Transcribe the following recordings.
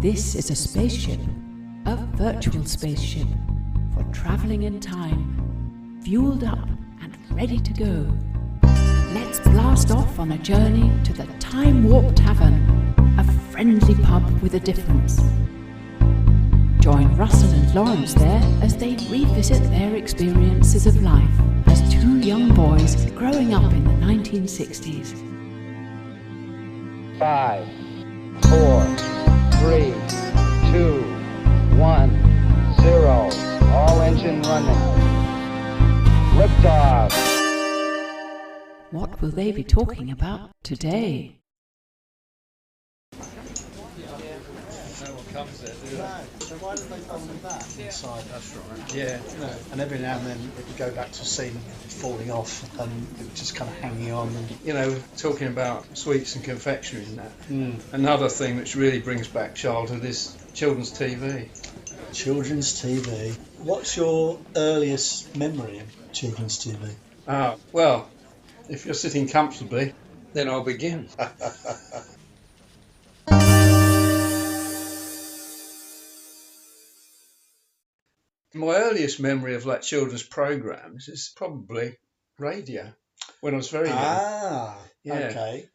This is a spaceship, a virtual spaceship, for travelling in time, fueled up and ready to go. Let's blast off on a journey to the Time Warp Tavern, a friendly pub with a difference. Join Russell and Lawrence there as they revisit their experiences of life as two young boys growing up in the 1960s. 5, 4, 3, 2, 1, 0. All engine running. Liftoff. What will they be talking about today? Comes there, do they? No, so why did they bother with that inside? That's right. Yeah. And every now and then it would go back to a scene falling off and it would just kind of hanging on. And Talking about sweets and confectionery and that. Another thing which really brings back childhood is children's TV. children's TV. What's your earliest memory of children's TV? Well, if you're sitting comfortably, then I'll begin. My earliest memory of children's programs is probably radio when I was very young. Okay.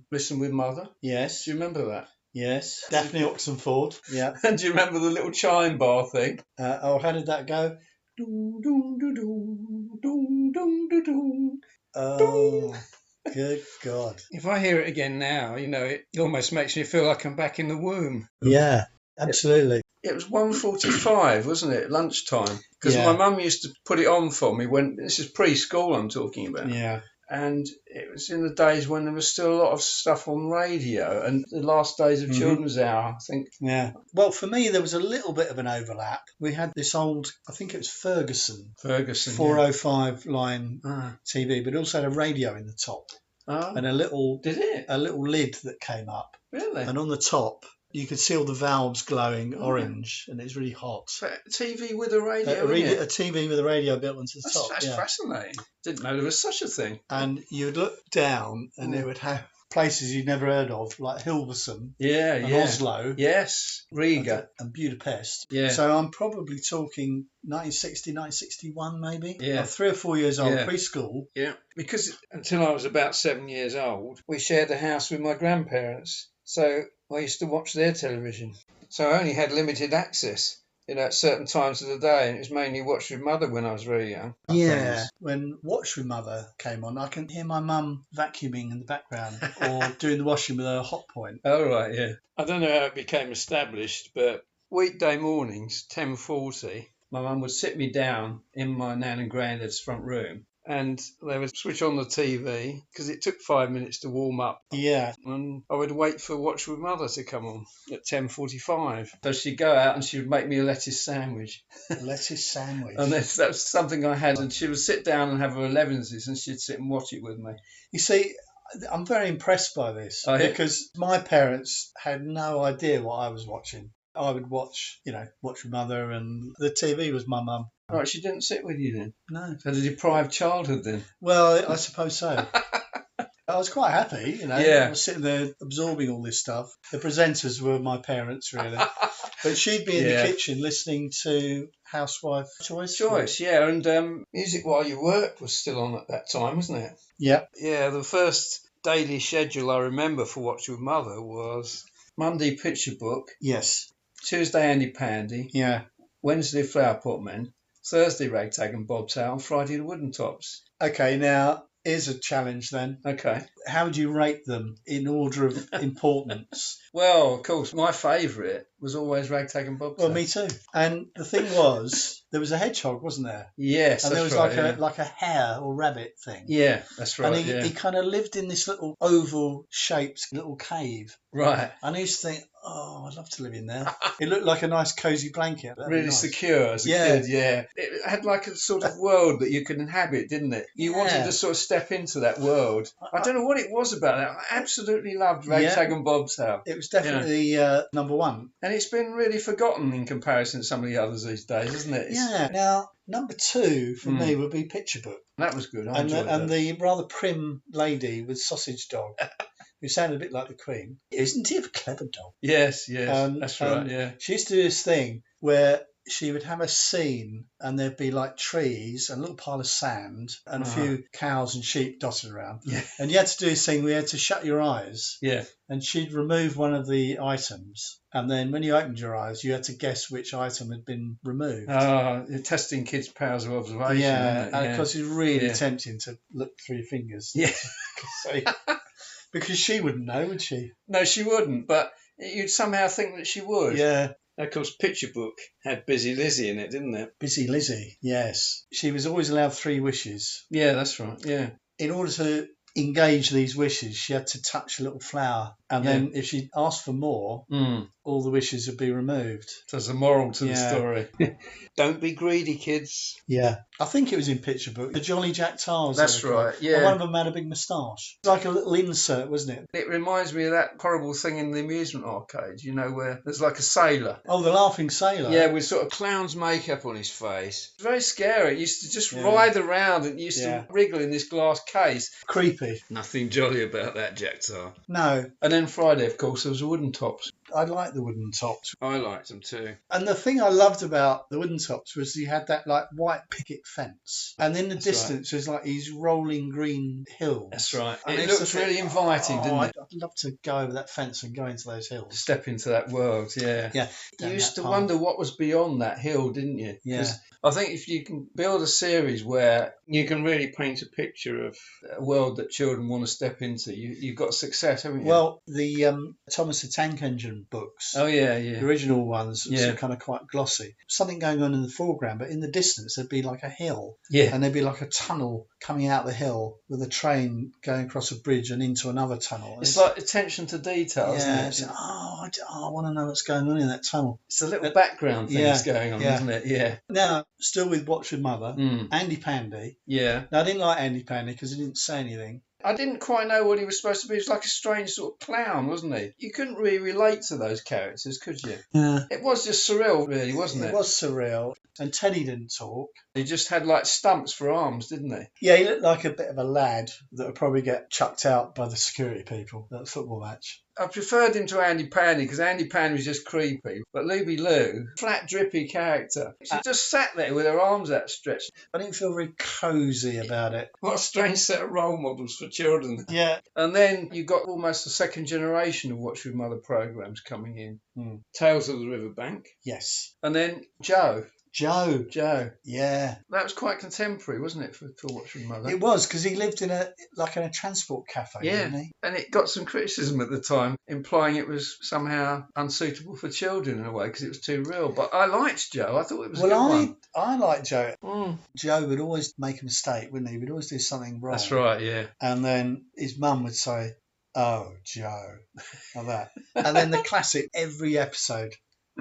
Listen with Mother. Yes. Do you remember that? Yes. Daphne Oxenford. Yeah. And do you remember the little chime bar thing? How did that go? Doom, doom, doom, doom, doom, doom, doom, doom. Oh, good God. If I hear it again now, it almost makes me feel like I'm back in the womb. Yeah, absolutely. It was 1:45, wasn't it, lunchtime? Because Yeah. my mum used to put it on for me this is preschool I'm talking about. Yeah. And it was in the days when there was still a lot of stuff on radio and the last days of Children's Hour, I think. Yeah. Well, for me, there was a little bit of an overlap. We had this old, I think it was Ferguson 405 line TV, but it also had a radio in the top. Oh. And a little Did it? lid that came up. Really? And on the top, you could see all the valves glowing orange, and it's really hot. A TV with a radio in A it? TV with a radio built onto the top. That's yeah. fascinating. Didn't know there was such a thing. And you would look down, and it would have places you'd never heard of, like Hilversum, and Oslo, Yes, Riga, and Budapest. Yeah. So I'm probably talking 1960, 1961 maybe. Yeah. I'm 3 or 4 years old, Yeah. preschool. Yeah, because until I was about 7 years old, we shared a house with my grandparents. So I used to watch their television. So I only had limited access, at certain times of the day, and it was mainly Watch with Mother when I was very young. Yeah, when Watch with Mother came on, I can hear my mum vacuuming in the background or doing the washing with her hot point. Oh, right, yeah. I don't know how it became established, but weekday mornings, 10:40, my mum would sit me down in my nan and granddad's front room, and they would switch on the TV because it took 5 minutes to warm up. Yeah. And I would wait for Watch with Mother to come on at 10:45. So she'd go out and she would make me a lettuce sandwich. Lettuce sandwich. And that was something I had. And she would sit down and have her 11s and she'd sit and watch it with me. You see, I'm very impressed by this because my parents had no idea what I was watching. I would watch, Watch with Mother, and the TV was my mum. Right, she didn't sit with you then? No. So the deprived childhood then? Well, I suppose so. I was quite happy, Yeah. I was sitting there absorbing all this stuff. The presenters were my parents, really. But she'd be in the kitchen listening to Housewife Choice. Yeah. And Music While You Work was still on at that time, wasn't it? Yeah. Yeah, the first daily schedule I remember for Watch with Mother was Monday Picture Book. Yes. Tuesday Andy Pandy. Yeah. Wednesday Flower Pot Men. Thursday Ragtag and Bobtail. And Friday the Wooden Tops. Okay, now here's a challenge then. Okay. How would you rate them in order of importance? Well, of course, my favourite was always Ragtag and Bobtail. Well, me too. And the thing was, there was a hedgehog, wasn't there? Yes, and there was right, like a hare or rabbit thing. Yeah, that's right. And he kind of lived in this little oval-shaped little cave. Right. And I used to think, I'd love to live in there. It looked like a nice cosy blanket. That'd be Really nice. secure as a kid, yeah. It had like a sort of world that you could inhabit, didn't it? You wanted to sort of step into that world. I don't know what it was about that. I absolutely loved Ragtag and Bobtail. It was definitely number one. And it's been really forgotten in comparison to some of the others these days, isn't it? Yeah. Now, number two for me would be Picture Book. That was good. I enjoyed that. And the rather prim lady with Sausage Dog. who sounded a bit like the Queen. Isn't he a clever dog? Yes, that's right, yeah. She used to do this thing where she would have a scene and there'd be like trees, and a little pile of sand, and a few cows and sheep dotted around. Yeah. And you had to do this thing where you had to shut your eyes. Yeah. And she'd remove one of the items. And then when you opened your eyes, you had to guess which item had been removed. You're testing kids' powers of observation. Yeah, Isn't it? and of course it's really tempting to look through your fingers. Yeah. Because she wouldn't know, would she? No, she wouldn't, but you'd somehow think that she would. Yeah. Of course, Picture Book had Busy Lizzie in it, didn't it? Busy Lizzie, yes. She was always allowed 3 wishes. Yeah, that's right, yeah. In order to engage these wishes, she had to touch a little flower. And then if she asked for more, all the wishes would be removed. So there's a moral to the story. Don't be greedy, kids. Yeah. I think it was in Picture Book. The Jolly Jack Tars. That's right, yeah. And one of them had a big moustache. It's like a little insert, wasn't it? It reminds me of that horrible thing in the amusement arcade, you know, where there's like a sailor. Oh, the Laughing Sailor. Yeah, with sort of clown's makeup on his face. It's very scary. It used to just writhe around and used to wriggle in this glass case. Creepy. Nothing jolly about that, Jack Tar. No. And then Friday, of course, there was the Wooden Tops. I like the Wooden Tops. I liked them too. And the thing I loved about the Wooden Tops was you had that like white picket fence, and in the distance there's like these rolling green hills. That's right. And it looked really inviting, didn't it? I'd love to go over that fence and go into those hills. Step into that world, yeah. Yeah. You used to wonder what was beyond that hill, didn't you? Yeah. I think if you can build a series where you can really paint a picture of a world that children want to step into, you've got success, haven't you? Well, the Thomas the Tank Engine books. Oh, yeah. The original ones are kind of quite glossy. Something going on in the foreground, but in the distance there'd be like a hill. Yeah. And there'd be like a tunnel coming out the hill with a train going across a bridge and into another tunnel. It's like attention to detail, isn't it? I want to know what's going on in that tunnel. It's a little background thing that's going on, isn't it? Yeah. Now, still with Watch with Mother, Andy Pandy. Yeah. Now, I didn't like Andy Pandy because he didn't say anything. I didn't quite know what he was supposed to be. He was like a strange sort of clown, wasn't he? You couldn't really relate to those characters, could you? Yeah. It was just surreal, really, wasn't it? It was surreal. And Teddy didn't talk. He just had like stumps for arms, didn't he? Yeah, he looked like a bit of a lad that would probably get chucked out by the security people at a football match. I preferred him to Andy Pandy because Andy Pandy was just creepy. But Luby Lou, flat, drippy character. She just sat there with her arms outstretched. I didn't feel very cosy about it. What a strange set of role models for children. Yeah. And then you got almost a second generation of Watch With Mother programmes coming in. Tales of the Riverbank. Yes. And then Joe. Joe. Yeah. That was quite contemporary, wasn't it, for Watch With Mother? It was, because he lived in a transport cafe, didn't he? And it got some criticism at the time, implying it was somehow unsuitable for children in a way, because it was too real. But I liked Joe. I thought it was a good one. I liked Joe. Joe would always make a mistake, wouldn't he? He would always do something wrong. That's right, yeah. And then his mum would say, "Oh, Joe," like that. And then the classic, every episode,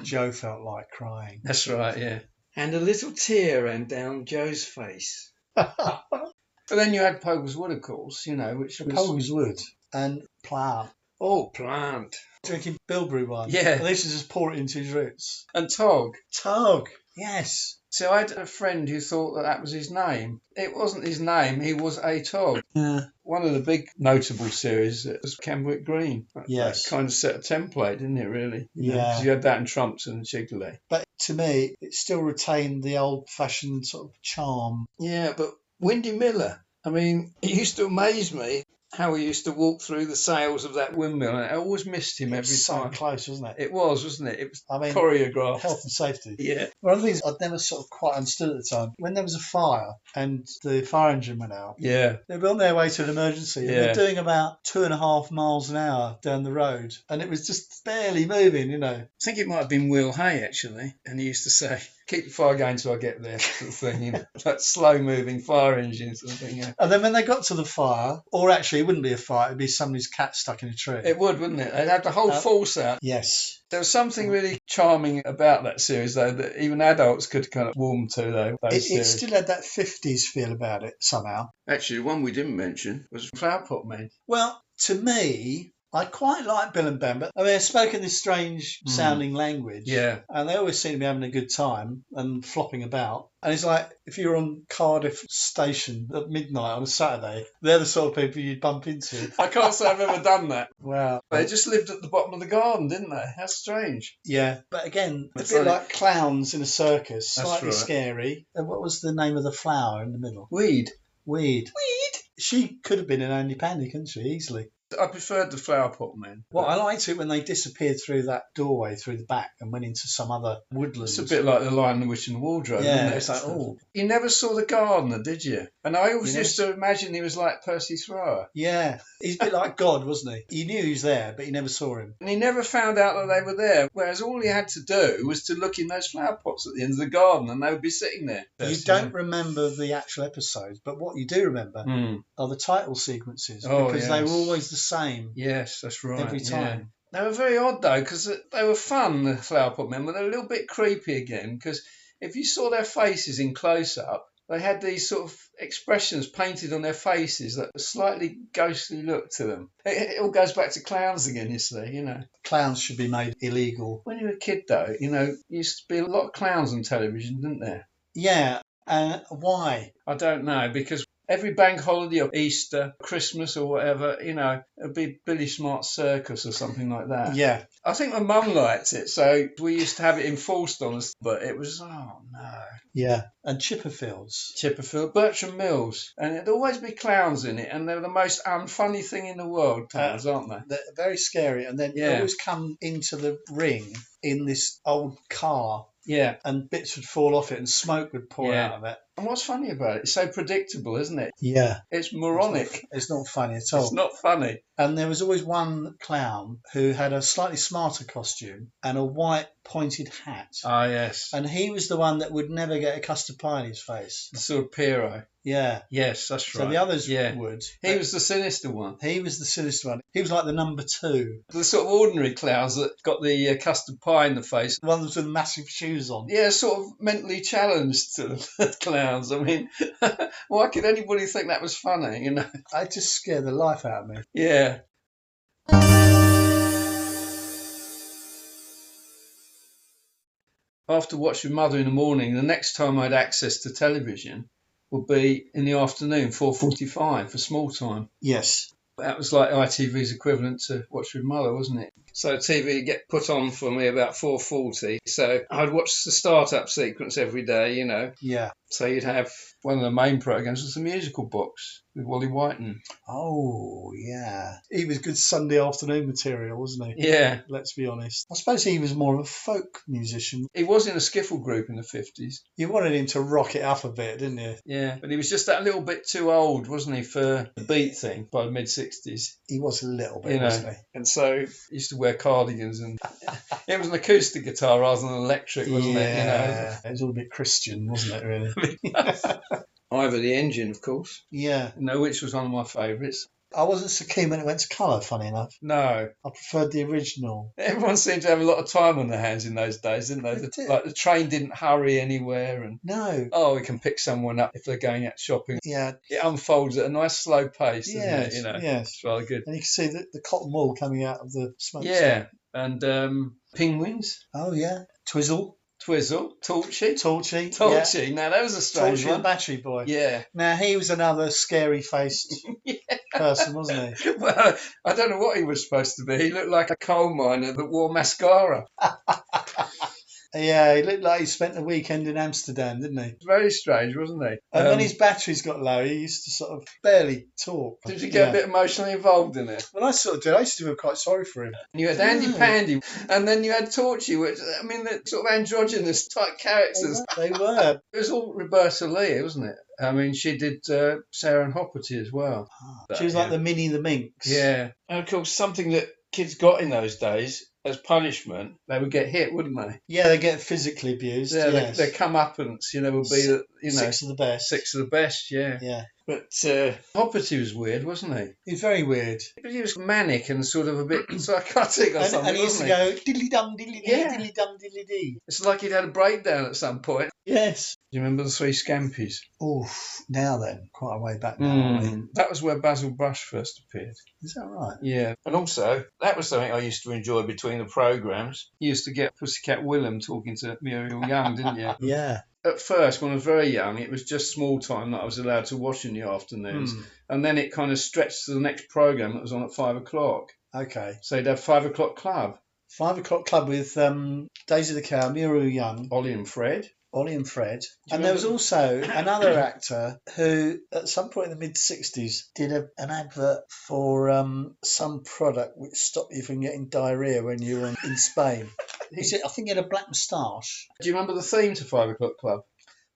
Joe felt like crying. That's right, yeah. And a little tear ran down Joe's face. But then you had Pogue's Wood, of course, you know, which was... Pogue's Wood and Plant. Oh, Plant. Drinking Bilberry wine. Yeah. And they used to just pour it into his roots. And Tog. Tog, yes. So I had a friend who thought that was his name. It wasn't his name, he was a Tog. Yeah. One of the big notable series was Kenwick Green. Yes. That kind of set a template, didn't it, really? Yeah. Because you had that in Trumps and Chigley. But to me, it still retained the old-fashioned sort of charm. Yeah, but Windy Miller, I mean, it used to amaze me how he used to walk through the sails of that windmill, and I always missed him every time. So close, wasn't it? It was, wasn't it? It was choreographed. Health and safety. Yeah. One of the things I'd never sort of quite understood at the time, when there was a fire and the fire engine went out, they were on their way to an emergency, and they're doing about 2.5 miles an hour down the road, and it was just barely moving, you know. I think it might have been Will Hay, actually, and he used to say, "Keep the fire going till I get there," sort of thing, you know, like slow-moving fire engines sort of thing, yeah. And then when they got to the fire, or actually it wouldn't be a fire, it'd be somebody's cat stuck in a tree. It would, wouldn't it? They'd have the whole force out. Yes. There was something really charming about that series, though, that even adults could kind of warm to, though. It still had that 50s feel about it, somehow. Actually, one we didn't mention was Flower Pot Men. Well, to me, I quite like Bill and Ben, but I mean, they spoke in this strange sounding language. Yeah. And they always seem to be having a good time and flopping about. And it's like if you're on Cardiff station at midnight on a Saturday, they're the sort of people you'd bump into. I can't say I've ever done that. Wow. They just lived at the bottom of the garden, didn't they? How strange. Yeah. But again, a It's bit like- like clowns in a circus, That's slightly right. scary. And what was the name of the flower in the middle? Weed. Weed. She could have been an Andy Pandy, couldn't she? Easily. I preferred the flower pot man. Well, I liked it when they disappeared through that doorway through the back and went into some other woodlands. It's a bit like the Lion, the Witch and the Wardrobe, Yeah, isn't it? it's like, oh. You never saw the gardener, did you? And I always You used to imagine he was like Percy Thrower. Yeah, he's a bit like God, wasn't he? You knew he was there, but you never saw him. And he never found out that they were there, whereas all he had to do was to look in those flower pots at the end of the garden and they would be sitting there. You don't remember the actual episodes, but what you do remember are the title sequences, Oh, because they were yes. always the same Yes, that's right. every yeah. time. They were very odd, though, because they were fun, the flower pot men, but they were a little bit creepy again, because if you saw their faces in close-up, they had these sort of expressions painted on their faces that a slightly ghostly look to them. It all goes back to clowns again, you see, you know. Clowns should be made illegal. When you were a kid, though, you know, used to be a lot of clowns on television, didn't there? Yeah, why? I don't know, because every bank holiday or Easter, Christmas or whatever, you know, it'd be Billy Smart's Circus or something like that. Yeah. I think my mum liked it, so we used to have it enforced on us, but it was, oh no. Yeah, and Chipperfields. Chipperfield, Bertram Mills, and it'd always be clowns in it, and they're the most unfunny thing in the world, clowns, aren't they? They're very scary, and then Yeah. they always come into the ring in this old car, Yeah. and bits would fall off it and smoke would pour Yeah. out of it. And what's funny about it? It's so predictable, isn't it? Yeah. It's moronic. It's not funny at all. It's not funny. And there was always one clown who had a slightly smarter costume and a white pointed hat. Ah, yes. And he was the one that would never get a custard pie in his face. The sort of Pierrot. Yeah. Yes, that's right. So the others yeah. would. He was the sinister one. He was the sinister one. He was like the number two. The sort of ordinary clowns that got the custard pie in the face. The ones with massive shoes on. Yeah, sort of mentally challenged to the clowns. I mean, why could anybody think that was funny, you know? It just scared the life out of me. Yeah. After watching Mother in the morning, the next time I had access to television would be in the afternoon, 4:45 for small time. Yes. That was like ITV's equivalent to Watch With Mother, wasn't it? So TV would get put on for me about 4:40. So I'd watch the start-up sequence every day, you know. Yeah. So you'd have one of the main programmes was the musical box with Wally Whiten. Oh, yeah. He was good Sunday afternoon material, wasn't he? Yeah. Let's be honest. I suppose he was more of a folk musician. He was in a skiffle group in the 50s. You wanted him to rock it up a bit, didn't you? Yeah, but he was just that little bit too old, wasn't he, for the beat thing by the mid-60s. He was a little bit, You know, wasn't he? and so he used to wear cardigans, and it was an acoustic guitar rather than an electric, wasn't it? You know, It was all a bit Christian, wasn't it, really? Ivor the Engine, of course. Yeah. No, which was one of my favourites. I wasn't so keen when it went to colour, funny enough. No. I preferred the original. Everyone seemed to have a lot of time on their hands in those days, didn't they? They did. Like the train didn't hurry anywhere, and No. we can pick someone up if they're going out shopping. Yeah. It unfolds at a nice slow pace, doesn't Yes. it? You know, Yes. it's rather good. And you can see the cotton wool coming out of the smoke. Yeah, and penguins, Oh, yeah. Twizzle. Twizzle, Torchy. Torchy. Torchy. Now that was a strange Torchy the one. battery boy. Yeah. Now, he was another scary-faced person, wasn't he? Well, I don't know what he was supposed to be. He looked like a coal miner that wore mascara. Yeah, he looked like he spent the weekend in Amsterdam, didn't he? Very strange, wasn't he? And when his batteries got low, he used to sort of barely talk. Did you get a bit emotionally involved in it? Well, I sort of did. I used to feel quite sorry for him. You had Andy Pandy, and then you had Torchy, which, I mean, the sort of androgynous type characters. They were. It was all Roberta Lee, wasn't it? I mean, she did Sarah and Hopperty as well. She was like the Minnie the Minx. Yeah. And of course, something that kids got in those days, as punishment, they would get hit, wouldn't they? Yeah, they get physically abused. Yeah, yes. their comeuppance, would be, Six of the best. six of the best, yeah. Yeah. But Hopperty was weird, wasn't he? He's very weird. But he was manic and sort of a bit psychotic or something, And he used to wasn't go diddly dum diddly dee, Yeah. diddly dum diddly dee. It's like he'd had a breakdown at some point. Yes. Do you remember the Three Scampies? Oof. Now then, quite a way back now, aren't we? That was where Basil Brush first appeared. Is that right? Yeah. And also, that was something I used to enjoy between the programmes. You used to get Pussycat Willem talking to Muriel Young, didn't you? Yeah. At first, when I was very young, it was just small time that I was allowed to watch in the afternoons. And then it kind of stretched to the next programme that was on at 5 o'clock. Okay. So you'd have 5 o'clock club. 5 o'clock club with Daisy the Cow, Muriel Young, Ollie and Fred. Ollie and Fred. you And there was remember- also another actor who, at some point in the mid-60s, did an advert for some product which stopped you from getting diarrhoea when you were in Spain. I think he had a black moustache. Do you remember the theme to 5 o'clock club?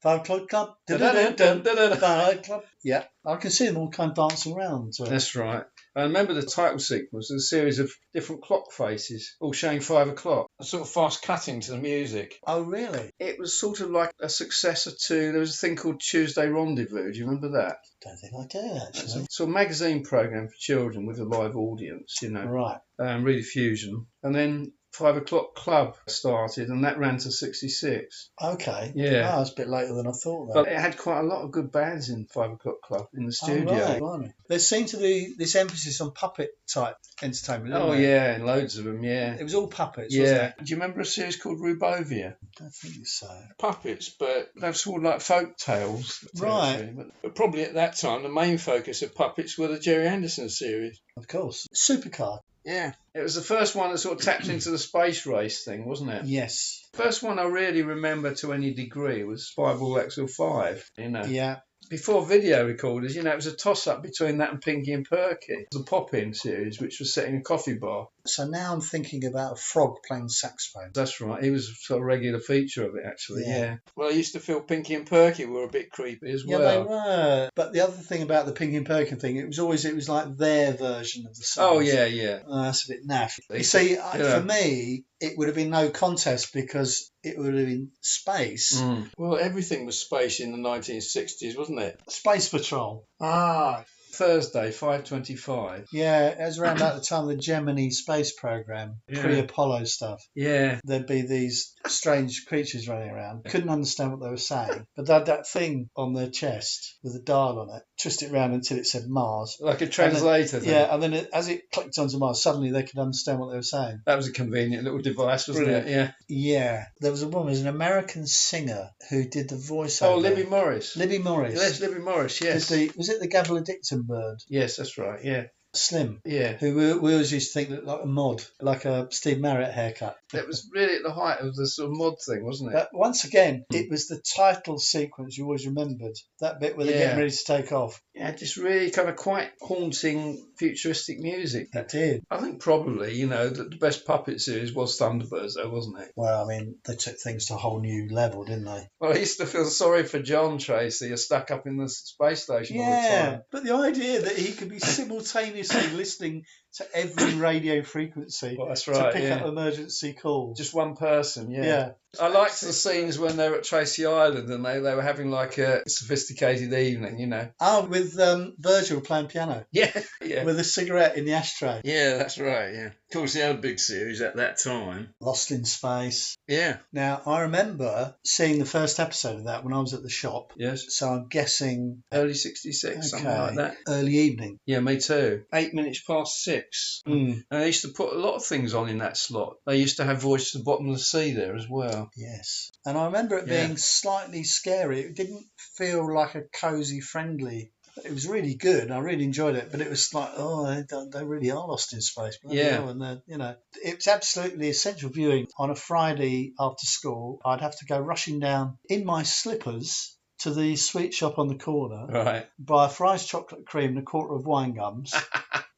5 o'clock club. Da-da-da-da-da-da. 5 o'clock. Yeah. I can see them all kind of dancing around to it. That's right. I remember the title sequence was a series of different clock faces, all showing 5 o'clock. A sort of fast cutting to the music. Oh, really? It was sort of like a successor to, there was a thing called Tuesday Rendezvous. Do you remember that? Don't think I do, actually. It's a magazine programme for children with a live audience, you know, Right. rediffusion. And then 5 o'clock club started, and that ran to 66. Okay. Yeah. Oh, it's a bit later than I thought, though. But it had quite a lot of good bands in 5 o'clock club in the Oh, studio. right. Blimey. There seemed to be this emphasis on puppet type entertainment. Oh, didn't there? yeah, and loads of them, yeah. It was all puppets, wasn't Yeah. it? Do you remember a series called Rubovia? I don't think so. Puppets, but they're sort of like folk tales. Right. But probably at that time, the main focus of puppets were the Jerry Anderson series. Of course. Supercar. Yeah. It was the first one that sort of tapped into the space race thing, wasn't it? Yes. First one I really remember to any degree was Fireball XL5, you know. Yeah. Before video recorders, you know, it was a toss-up between that and Pinky and Perky. It was a pop-in series, which was set in a coffee bar. So now I'm thinking about a frog playing saxophone. That's right. He was a sort of regular feature of it, actually, Yeah. yeah. Well, I used to feel Pinky and Perky were a bit creepy as Yeah, well. they were. But the other thing about the Pinky and Perkin thing, it was like their version of the song. Oh, yeah, yeah. Oh, that's a bit naff. They- You see, Yeah. for me, it would have been no contest because it would have been space. Well, everything was space in the 1960s, wasn't it? Space Patrol. Ah, Thursday, 5:25. Yeah, it was around about the time of the Gemini space program, Yeah. pre-Apollo stuff. Yeah. There'd be these strange creatures running around. Couldn't understand what they were saying, but they had that thing on their chest with a dial on it. Twist it around until it said Mars. Like a translator thing. Yeah, and then as it clicked onto Mars, suddenly they could understand what they were saying. That was a convenient little device, wasn't Brilliant. it? Yeah. Yeah, there was a woman, an American singer, who did the voiceover. Oh, Libby Morris. Libby Morris. Yes, Libby Morris, yes. Was it the Gavel Dicton bird? Yes, that's right, yeah. Slim. Yeah. Who we always used to think looked like a mod, like a Steve Marriott haircut. It was really at the height of the sort of mod thing, wasn't it? But once again, it was the title sequence you always remembered. That bit where they're Yeah. getting ready to take off. Yeah, just really kind of quite haunting, futuristic music. It did. I think probably, you know, the best puppet series was Thunderbirds, though, wasn't it? Well, I mean, they took things to a whole new level, didn't they? Well, I used to feel sorry for John Tracy, who's stuck up in the space station all the Yeah, time. but the idea that he could be simultaneously listening to every radio frequency Well, that's to right, pick yeah. up emergency calls. Just one person, yeah. Yeah. I liked the scenes when they were at Tracy Island and they were having like a sophisticated evening, you know. Oh, with Virgil playing piano Yeah, yeah. with a cigarette in the ashtray. Yeah, that's right, yeah. Of course, the other big series at that time. Lost in Space. Yeah. Now, I remember seeing the first episode of that when I was at the shop. Yes. So I'm guessing Early 66, something like that. early evening. Yeah, me too. 8 minutes past 6. Mm. And they used to put a lot of things on in that slot. They used to have Voice to the Bottom of the Sea there as well. Yes. And I remember it Yeah. being slightly scary. It didn't feel like a cosy, friendly. It was really good. I really enjoyed it, but it was like, oh, they really are lost in space. Bloody Yeah. hell. And you know, it's absolutely essential viewing on a Friday after school. I'd have to go rushing down in my slippers to the sweet shop on the corner, Right. buy a fries, chocolate cream, and a quarter of wine gums,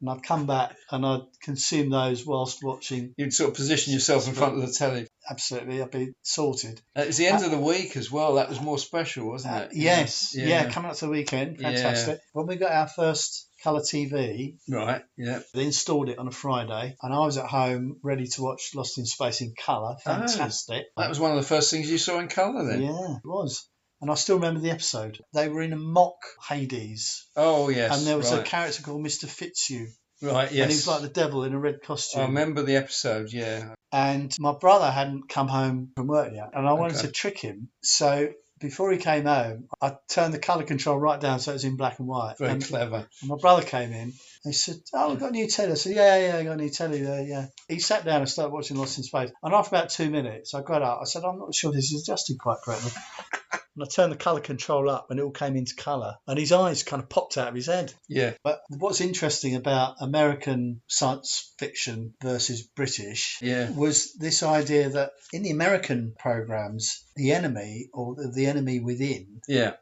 and I'd come back and I'd consume those whilst watching. You'd sort of position yourself in front of the telly. Absolutely, I'd be sorted. It was the end of the week as well. That was more special, wasn't it? Yes, Yeah. yeah, coming up to the weekend, fantastic. When we got our first colour TV, Right, yeah. they installed it on a Friday, and I was at home ready to watch Lost in Space in colour. Fantastic. That was one of the first things you saw in colour then. Yeah, it was. And I still remember the episode. They were in a mock Hades. Oh, yes. And there was right. a character called Mr. Fitzhugh. Right, yes. And he was like the devil in a red costume. I remember the episode, yeah. And my brother hadn't come home from work yet. And I wanted Okay. to trick him. So before he came home, I turned the colour control right down so it was in black and white. Very clever. And my brother came in. He said, "Oh, we've got a new telly." I said, yeah, I got a new telly there, yeah. He sat down and started watching Lost in Space. And after about 2 minutes, I got up. I said, "I'm not sure this is adjusted quite correctly." And I turned the colour control up and it all came into colour. And his eyes kind of popped out of his head. Yeah. But what's interesting about American science fiction versus British was this idea that in the American programmes, the enemy or the enemy within,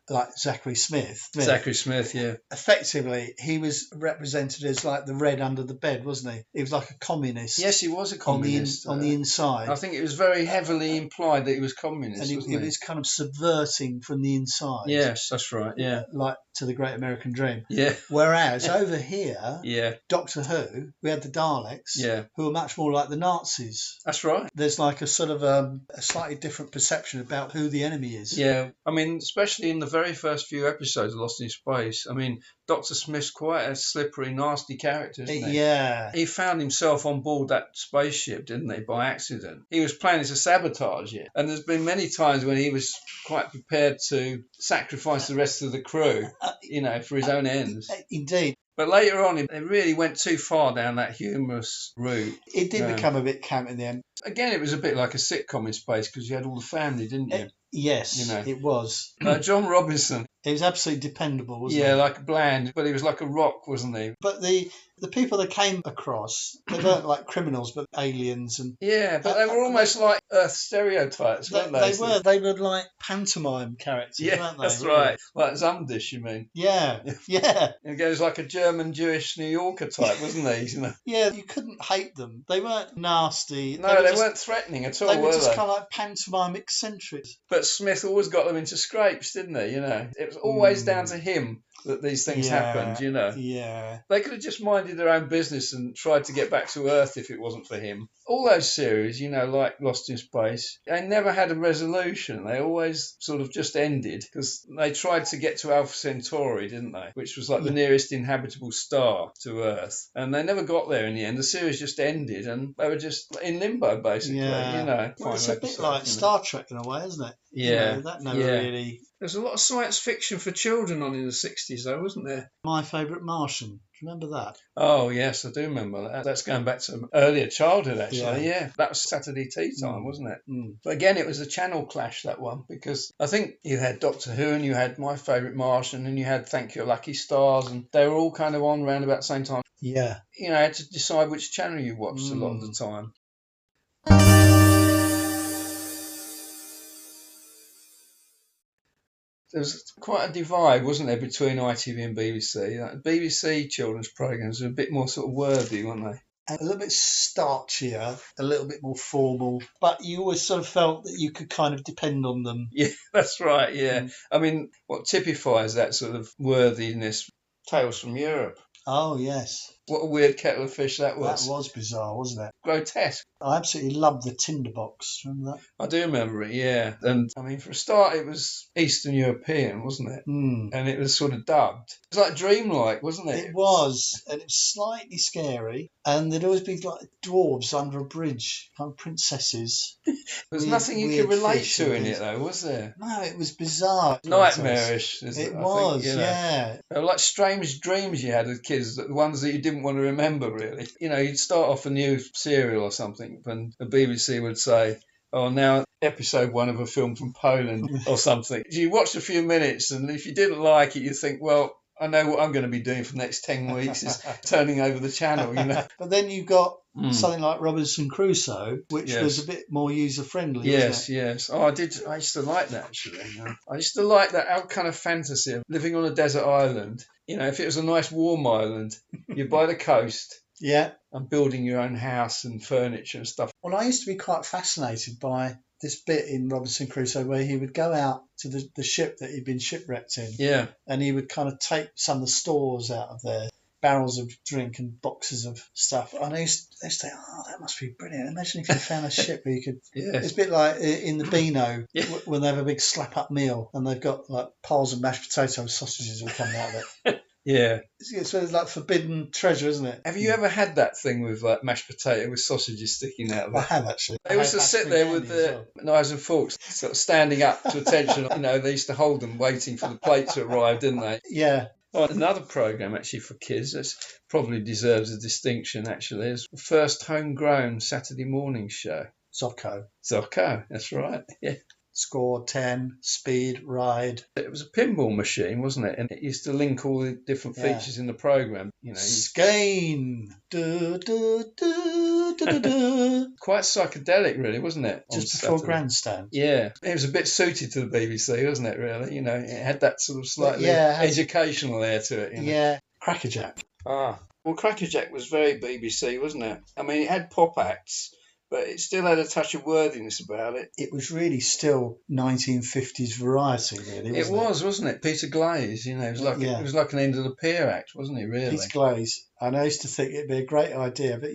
like Zachary Smith, yeah. Effectively, he was represented as like the red under the bed, wasn't he? He was like a communist. Yes, he was a communist. On the inside. I think it was very heavily implied that he was communist, and he was kind of subverting from the inside. Yes, that's right, yeah. Like to the Great American Dream. Yeah. Whereas over here, Doctor Who, we had the Daleks, who were much more like the Nazis. That's right. There's like a sort of a slightly different perception about who the enemy is. Yeah, I mean, especially in the very first few episodes of Lost in Space, I mean, Dr. Smith's quite a slippery, nasty character, isn't he? Yeah. He found himself on board that spaceship, didn't he, by accident. He was planning to sabotage it. And there's been many times when he was quite prepared to sacrifice the rest of the crew, for his own ends. Indeed. But later on, it really went too far down that humorous route. It did become a bit camp in the end. Again, it was a bit like a sitcom in space because you had all the family, didn't you? Yes, it was. John Robinson. He was absolutely dependable, wasn't he? Yeah, like bland, but he was like a rock, wasn't he? But the people they came across, they weren't like criminals, but aliens. But they were almost like Earth stereotypes, weren't they? They were like pantomime characters, weren't they? That's right. Like Zumdish, you mean? Yeah. He goes like a German Jewish New Yorker type, wasn't he? Yeah, you couldn't hate them. They weren't nasty. No, they weren't threatening at all, were they? Just kind of like pantomime eccentrics. But Smith always got them into scrapes, didn't he? It was always down to him that these things happened, Yeah. They could have just minded their own business and tried to get back to Earth if it wasn't for him. All those series, like Lost in Space, they never had a resolution. They always sort of just ended because they tried to get to Alpha Centauri, didn't they? Which was like the nearest inhabitable star to Earth. And they never got there in the end. The series just ended and they were just in limbo, basically, Well, it's a bit like Star Trek in a way, isn't it? Yeah. That never really... There's a lot of science fiction for children on in the 60s, though, wasn't there? My Favourite Martian. Do you remember that? Oh, yes, I do remember that. That's going back to earlier childhood, actually. Yeah. That was Saturday tea time, wasn't it? But again, it was a channel clash, that one, because I think you had Doctor Who and you had My Favourite Martian and you had Thank Your Lucky Stars, and they were all kind of on around about the same time. Yeah. You had to decide which channel you watched a lot of the time. There was quite a divide, wasn't there, between ITV and BBC? BBC children's programmes were a bit more sort of worthy, weren't they? A little bit starchier, a little bit more formal, but you always sort of felt that you could kind of depend on them. Yeah, that's right, yeah. I mean, what typifies that sort of worthiness? Tales from Europe. Oh, yes. What a weird kettle of fish that was. That was bizarre, wasn't it? Grotesque. I absolutely loved the tinderbox. Remember that? I do remember it, yeah. And, I mean, for a start, it was Eastern European, wasn't it? And it was sort of dubbed. It was like dreamlike, wasn't it? It was. And it was slightly scary. And there'd always be like dwarves under a bridge, kind of princesses. There was nothing you could relate to in it, though, was there? No, it was bizarre. Nightmarish. It was, yeah. They were like strange dreams you had as kids, the ones that you didn't want to remember, really. You'd start off a new serial or something, and the BBC would say, "Oh, now episode 1 of a film from Poland," or something. You watched a few minutes, and if you didn't like it, you think, well, I know what I'm going to be doing for the next 10 weeks is turning over the channel, But then you got something like Robinson Crusoe, which was a bit more user-friendly, wasn't it? Yes. Oh, I used to like that, actually. I used to like that kind of fantasy of living on a desert island. If it was a nice warm island, you're by the coast. Yeah. And building your own house and furniture and stuff. Well, I used to be quite fascinated by this bit in Robinson Crusoe where he would go out to the ship that he'd been shipwrecked in. Yeah. And he would kind of take some of the stores out of there. barrels of drink and boxes of stuff. And I used to think, oh, that must be brilliant. Imagine if you found a ship where you could... Yeah. It's a bit like in the Beano, Yeah. when they have a big slap-up meal and they've got like piles of mashed potatoes, sausages all coming out of it. Yeah. It's like forbidden treasure, isn't it? Have you ever had that thing with like mashed potato with sausages sticking out of it? I have, actually. They used to sit there with the knives and forks, sort of standing up to attention. They used to hold them waiting for the plate to arrive, didn't they? Yeah. Oh, another programme, actually, for kids that probably deserves a distinction, actually, is the first homegrown Saturday morning show. Zocco, that's right, yeah. Score, 10, speed, ride. It was a pinball machine, wasn't it? And it used to link all the different features in the programme. Skein. Quite psychedelic, really, wasn't it? Just before Grandstand. Yeah. It was a bit suited to the BBC, wasn't it, really? It had that sort of slightly educational air to it. Yeah. Crackerjack. Well, Crackerjack was very BBC, wasn't it? I mean, it had pop acts, but it still had a touch of worthiness about it. It was really still 1950s variety, really, wasn't it? Peter Glaze, it was like an end of the pier act, wasn't it, really? Peter Glaze. And I used to think it'd be a great idea. But,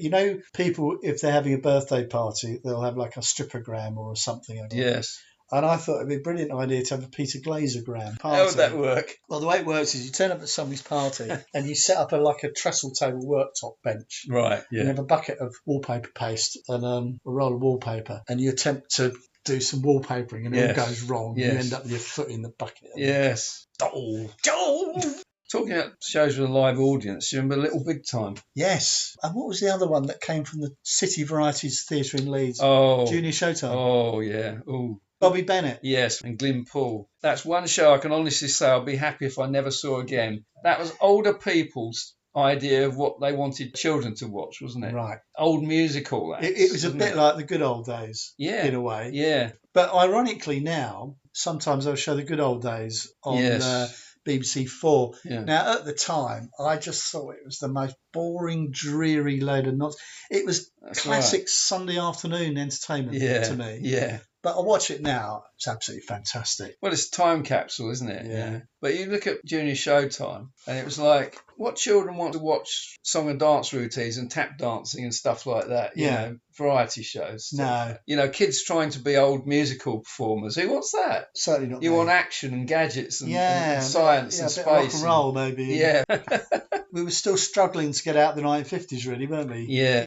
people, if they're having a birthday party, they'll have like a strippergram or something. Yes. And I thought it'd be a brilliant idea to have a Peter Glazer-gram party. How would that work? Well, the way it works is you turn up at somebody's party and you set up a trestle table worktop bench. Right, yeah. You have a bucket of wallpaper paste and a roll of wallpaper, and you attempt to do some wallpapering and it all goes wrong. Yes. You end up with your foot in the bucket. Yes. Talking about shows with a live audience, you remember Little Big Time? Yes. And what was the other one that came from the City Varieties Theatre in Leeds? Oh. Junior Showtime. Oh, yeah. Oh. Bobby Bennett. Yes, and Glyn Poole. That's one show I can honestly say I'll be happy if I never saw again. That was older people's idea of what they wanted children to watch, wasn't it? Right. Old musical acts. It was a bit like the good old days, in a way. Yeah. But ironically now, sometimes they'll show the good old days on BBC 4. Yeah. Now, at the time, I just thought it was the most boring, dreary load of nonsense. It was classic Sunday afternoon entertainment to me. Yeah. But I watch it now, it's absolutely fantastic. Well, it's a time capsule, isn't it? Yeah. But you look at Junior Showtime, and it was like, what children want to watch song and dance routines and tap dancing and stuff like that? You know, variety shows. No. Kids trying to be old musical performers. Who wants that? Certainly not. You want action and gadgets and science and a bit space. Of rock and roll, maybe. Yeah. We were still struggling to get out the 1950s, really, weren't we? Yeah.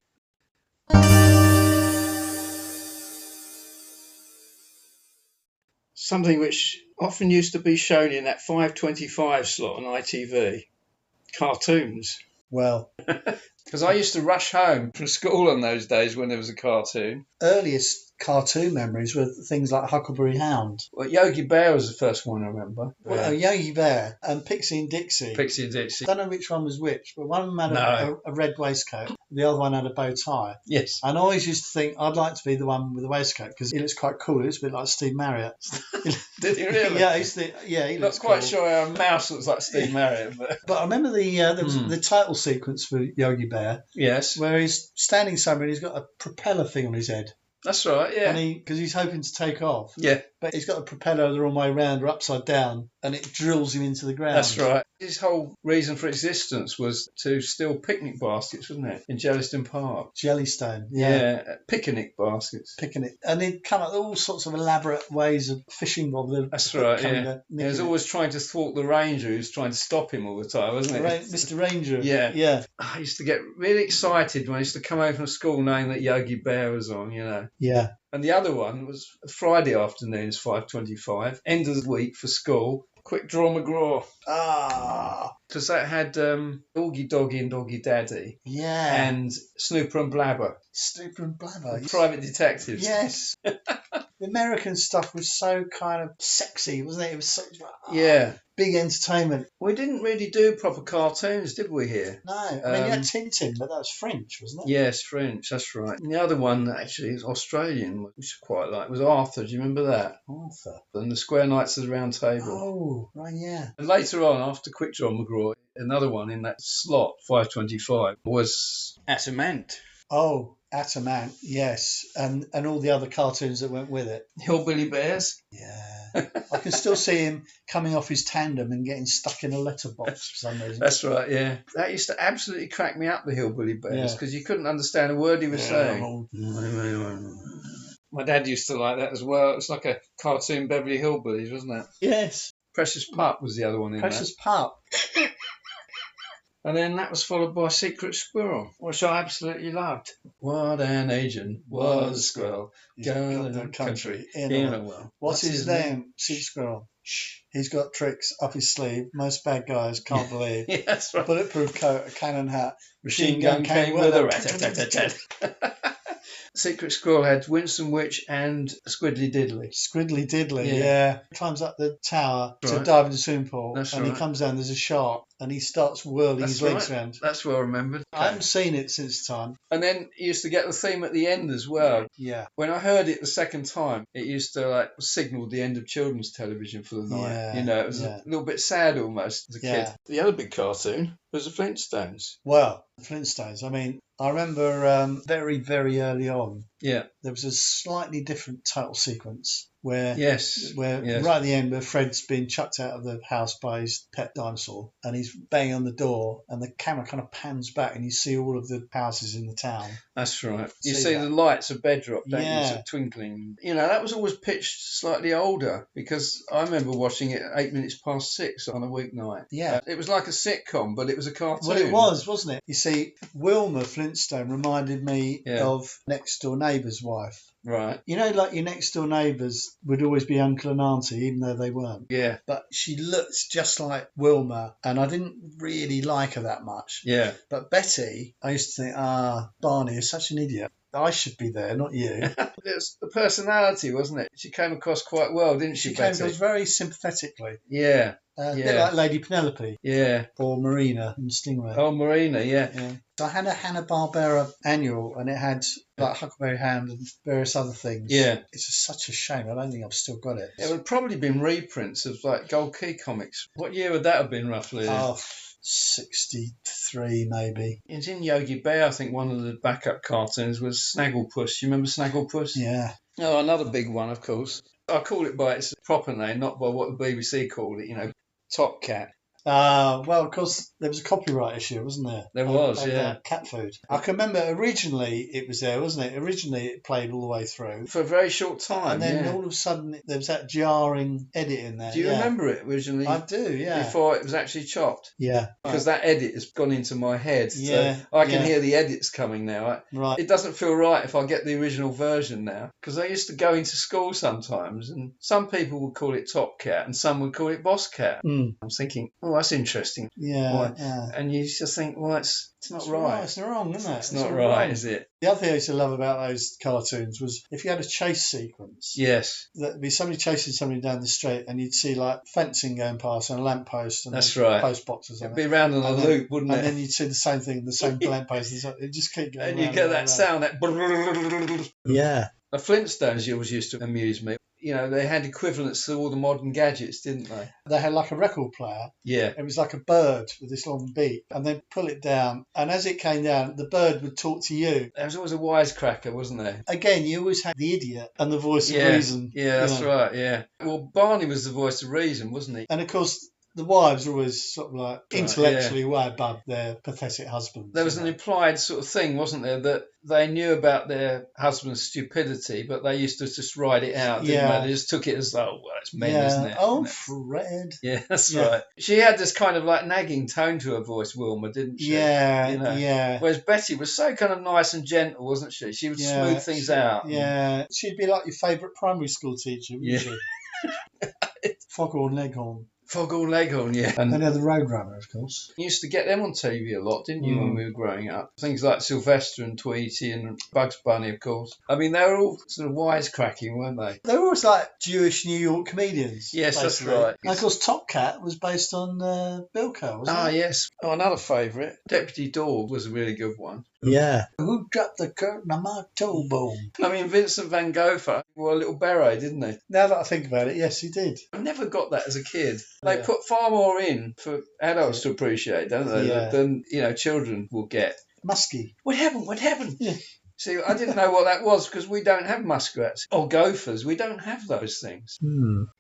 Something which often used to be shown in that 5:25 slot on ITV. Cartoons. Well, because I used to rush home from school on those days when there was a cartoon. Earliest cartoon memories were things like Huckleberry Hound. Well, Yogi Bear was the first one I remember. Well, Yogi Bear and Pixie and Dixie. Pixie and Dixie. I don't know which one was which, but one of them had a red waistcoat, the other one had a bow tie. Yes. And I always used to think I'd like to be the one with the waistcoat because he looks quite cool. He looks a bit like Steve Marriott. Did he really? Yeah, he looks not quite cool. Sure how a mouse looks like Steve Marriott. But I remember there was the title sequence for Yogi Bear. Yes. Where he's standing somewhere and he's got a propeller thing on his head. That's right, yeah. Because he's hoping to take off. Yeah. But he's got a propeller the wrong way round or upside down, and it drills him into the ground. That's right. His whole reason for existence was to steal picnic baskets, wasn't it? In Jellystone Park. Jellystone, picnic baskets. Picnic. And he'd come up with all sorts of elaborate ways of fishing rod. That's right, He was always trying to thwart the ranger who's trying to stop him all the time, wasn't it? Mr. Ranger. Yeah. Yeah. I used to get really excited when I used to come home from school knowing that Yogi Bear was on, Yeah. And the other one was Friday afternoons, 5:25, end of the week for school. Quick Draw McGraw. Because that had Doggy Doggy and Doggy Daddy. Yeah. And Snooper and Blabber. Snooper and Blabber. Private detectives. Yes. The American stuff was so kind of sexy, wasn't it? It was so big entertainment. We didn't really do proper cartoons, did we here? No. I mean, you had Tintin, but that was French, wasn't it? Yes, French, that's right. And the other one, actually, is Australian, which I quite like, was Arthur. Do you remember that? Arthur. And the Square Knights of the Round Table. Oh, right, yeah. And later on, after Quick Draw McGraw, another one in that slot, 5:25, was Atamant. Oh, Atamant, yes. And all the other cartoons that went with it. Hillbilly Bears. Yeah. I can still see him coming off his tandem and getting stuck in a letterbox for some reason. That's right, yeah. That used to absolutely crack me up, the Hillbilly Bears, Yeah. because you couldn't understand a word he was saying. My dad used to like that as well. It's like a cartoon Beverly Hillbillies, wasn't it? Yes. Precious Pup was the other one in Precious Pup. that. And then that was followed by Secret Squirrel, which I absolutely loved. What an agent was a squirrel. He's got the country in a well. What's his name? Secret Squirrel. Shh. He's got tricks up his sleeve. Most bad guys can't believe. Yeah, that's right. Bulletproof coat, a cannon hat. Machine gun came with a rat-tat-tat-tat. Secret Squirrel had Winston Witch and Squiddly Diddly. Squiddly Diddly, yeah. He climbs up the tower to Right. dive in the swimming pool. That's and right. he comes down, there's a shark, and he starts whirling his legs around. That's well remembered. I haven't seen it since the time. And then you used to get the theme at the end as well. Yeah. When I heard it the second time, it used to signal the end of children's television for the night. Yeah, You know, it was a little bit sad almost as a kid. The other big cartoon was the Flintstones. Well, the Flintstones. I mean, I remember very, very early on, Yeah. there was a slightly different title sequence where Yes. right at the end where Fred's been chucked out of the house by his pet dinosaur and he's banging on the door and the camera kind of pans back and you see all of the houses in the town. That's right. You See see that? the lights of Bedrock, don't Yeah. you? Sort of twinkling. You know, that was always pitched slightly older because I remember watching it at 6:08 on a weeknight. Yeah. It was like a sitcom, but it was a cartoon. Well, it was, wasn't it? You see, Wilma Flintstone reminded me of Next Door Neighbour's wife. Right. You know, like your next door neighbours would always be uncle and auntie, even though they weren't. Yeah. But she looks just like Wilma, and I didn't really like her that much. Yeah. But Betty, I used to think, Barney is such an idiot. I should be there, not you. It's the personality, wasn't it? She came across quite well, didn't she, She came Betty? across very sympathetically. Yeah. A bit like Lady Penelope Yeah. or Marina and Stingray. Oh, Marina, yeah. So I had a Hanna-Barbera annual, and it had like Huckleberry Hound and various other things. Yeah. It's such a shame. I don't think I've still got it. It would probably been reprints of Gold Key comics. What year would that have been roughly? 63 maybe. It's in Yogi Bear, I think one of the backup cartoons was Snagglepuss. You remember Snagglepuss? Yeah. Oh, another big one, of course. I call it by its proper name, not by what the BBC called it, Top Cat. Well, of course, there was a copyright issue, wasn't there? There was, over cat food. I can remember originally it was there, wasn't it? Originally it played all the way through. For a very short time, And then all of a sudden there was that jarring edit in there. Do you remember it originally? I do, yeah. Before it was actually chopped? Yeah. Because that edit has gone into my head. Yeah, So I can hear the edits coming now. Right. It doesn't feel right if I get the original version now. Because I used to go into school sometimes and some people would call it Top Cat and some would call it Boss Cat. Mm. I was thinking, oh, that's interesting. Yeah, And you just think, well, it's not right. It's wrong, isn't it? It's not right, wrong. Is it? The other thing I used to love about those cartoons was if you had a chase sequence. Yes. There'd be somebody chasing somebody down the street and you'd see fencing going past and a lamppost and that's right. post boxes. It'd be round on a loop, wouldn't it? And then you'd see the same thing, the same lamppost. It just keep going. And you get that sound, that. Yeah. The Flintstones always used to amuse me. They had equivalents to all the modern gadgets, didn't they? They had like a record player. Yeah. It was like a bird with this long beak, and they'd pull it down. And as it came down, the bird would talk to you. There was always a wisecracker, wasn't there? Again, you always had the idiot and the voice of reason. Yeah, that's right, yeah. Well, Barney was the voice of reason, wasn't he? And of course, the wives were always sort of intellectually way above their pathetic husbands. There was an implied sort of thing, wasn't there, that they knew about their husband's stupidity, but they used to just ride it out, didn't they? They just took it as, it's men, isn't it? Oh, Fred. Yeah, that's right. She had this kind of nagging tone to her voice, Wilma, didn't she? Yeah. Whereas Betty was so kind of nice and gentle, wasn't she? She would smooth things out. Yeah. She'd be like your favourite primary school teacher, wouldn't she? Foghorn Leghorn. Foghorn Leghorn, yeah. And then the Roadrunner, of course. You used to get them on TV a lot, didn't you, when we were growing up? Things like Sylvester and Tweety and Bugs Bunny, of course. I mean, they were all sort of wisecracking, weren't they? They were always like Jewish New York comedians. Yes, basically. that's right. And of course, Top Cat was based on Bilko, wasn't it? Yes. Oh, another favourite. Deputy Dog was a really good one. Yeah. Who dropped the curtain on my toe bone? I mean, Vincent Van Gogh wore a little beret, didn't he? Now that I think about it, yes, he did. I never got that as a kid. They put far more in for adults to appreciate, don't they, than children will get. Muskie. What happened? Yeah. See, I didn't know what that was because we don't have muskrats or gophers. We don't have those things.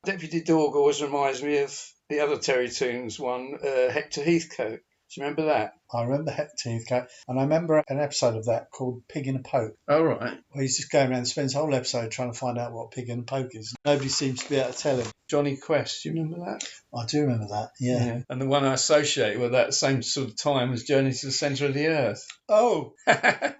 Deputy Dog always reminds me of the other Terry Toons one, Hector Heathcote. Do you remember that? I remember Hector Heathcote, and I remember an episode of that called Pig in a Poke. Oh, right. Where he's just going around and spends the whole episode trying to find out what Pig in a Poke is. Nobody seems to be able to tell him. Johnny Quest, do you remember that? I do remember that, yeah. And the one I associate with that same sort of time was Journey to the Centre of the Earth. Oh!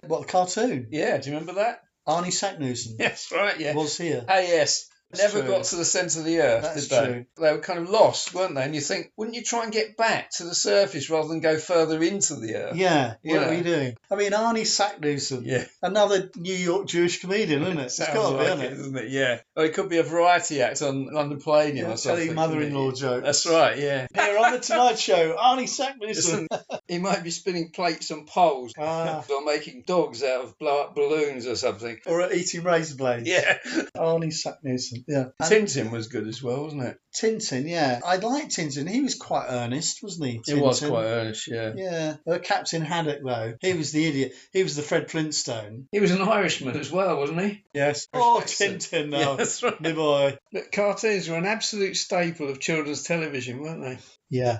What, the cartoon? Yeah, do you remember that? Arnie Sacknewson. Yes, right, yeah. Was here. Ah, yes. That's Never true. got to the centre of the earth, That's did they? true. They were kind of lost, weren't they? And you think, wouldn't you try and get back to the surface rather than go further into the earth? Yeah, You what know. are you doing? I mean, Arnie Sacknewson. Yeah. Another New York Jewish comedian, isn't it? It's Sounds got to be, like isn't it, it? doesn't it? Yeah. Or it could be a variety act on London Palladium Yeah, or something. telling mother-in-law jokes. That's right, yeah. Here on the Tonight Show, Arnie Sacknewson. Listen, he might be spinning plates on poles Ah. or making dogs out of blow-up balloons or something. Or eating razor blades. Yeah. Arnie Sacknewson, yeah. And Tintin was good as well, wasn't it? Tintin, yeah. I liked Tintin. He was quite earnest, wasn't he? It was Tintin? quite earnest, yeah. Yeah. Captain Haddock, though, he was the idiot. He was the Fred Flintstone. He was an Irishman as well, wasn't he? Yes. Oh, Jackson. Tintin, Yeah, now. that's right. My boy. Look, cartoons were an absolute staple of children's television, weren't they? Yeah.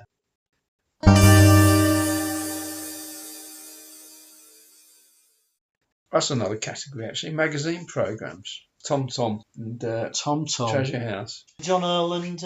That's another category, actually. Magazine programmes. Tom Tom and Tom Tom. Treasure House. John Earl and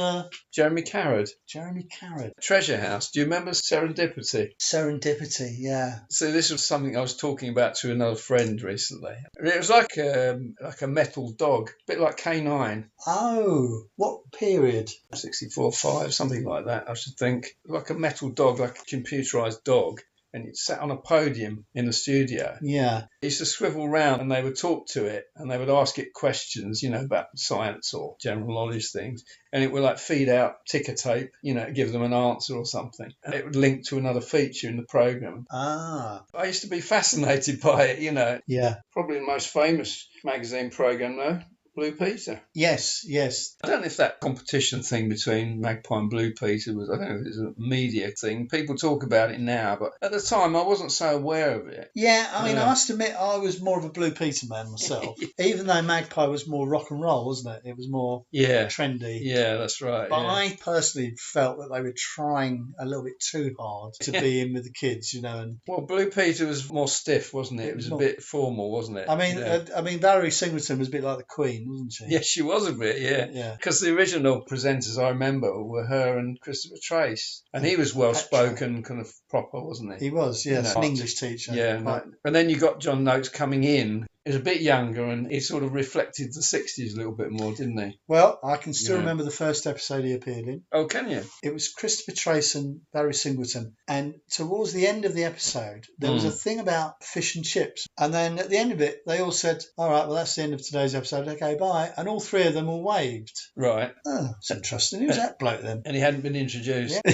Jeremy Carrad. Jeremy Carrad. Treasure House. Do you remember Serendipity? Serendipity, yeah. So this was something I was talking about to another friend recently. It was like a metal dog, a bit like K9. Oh, what period? 64, 5, something like that, I should think. Like a metal dog, like a computerised dog. And it sat on a podium in the studio. Yeah. It used to swivel round and they would talk to it and they would ask it questions, about science or general knowledge things. And it would like feed out ticker tape, give them an answer or something. And it would link to another feature in the programme. Ah. I used to be fascinated by it, Yeah. Probably the most famous magazine programme though. Blue Peter. Yes, yes. I don't know if that competition thing between Magpie and Blue Peter was, I don't know if it's a media thing. People talk about it now, but at the time I wasn't so aware of it. Yeah, I mean, Yeah. I must admit I was more of a Blue Peter man myself. Even though Magpie was more rock and roll, wasn't it? It was more Yeah. trendy. Yeah, that's right. But yeah. I personally felt that they were trying a little bit too hard to be in with the kids, and Well, Blue Peter was more stiff, wasn't it? It was a bit formal, wasn't it? I mean, Yeah. Valerie Singleton was a bit like the Queen, wasn't she? Yes, she was a bit, yeah. Yeah. Because the original presenters I remember were her and Christopher Trace. And he was well-spoken, kind of proper, wasn't he? He was, yes, You know. an English teacher. Yeah. Quite- And then you got John Noakes coming in. He was a bit younger and he sort of reflected the 60s a little bit more, didn't he? Well, I can still Yeah. remember the first episode he appeared in. Oh, can you? It was Christopher Trace and Barry Singleton. And towards the end of the episode, there was a thing about fish and chips. And then at the end of it, they all said, all right, well, that's the end of today's episode. Okay, bye. And all three of them all waved. Right. Oh, that's interesting. Who's that bloke then? And he hadn't been introduced. Yeah.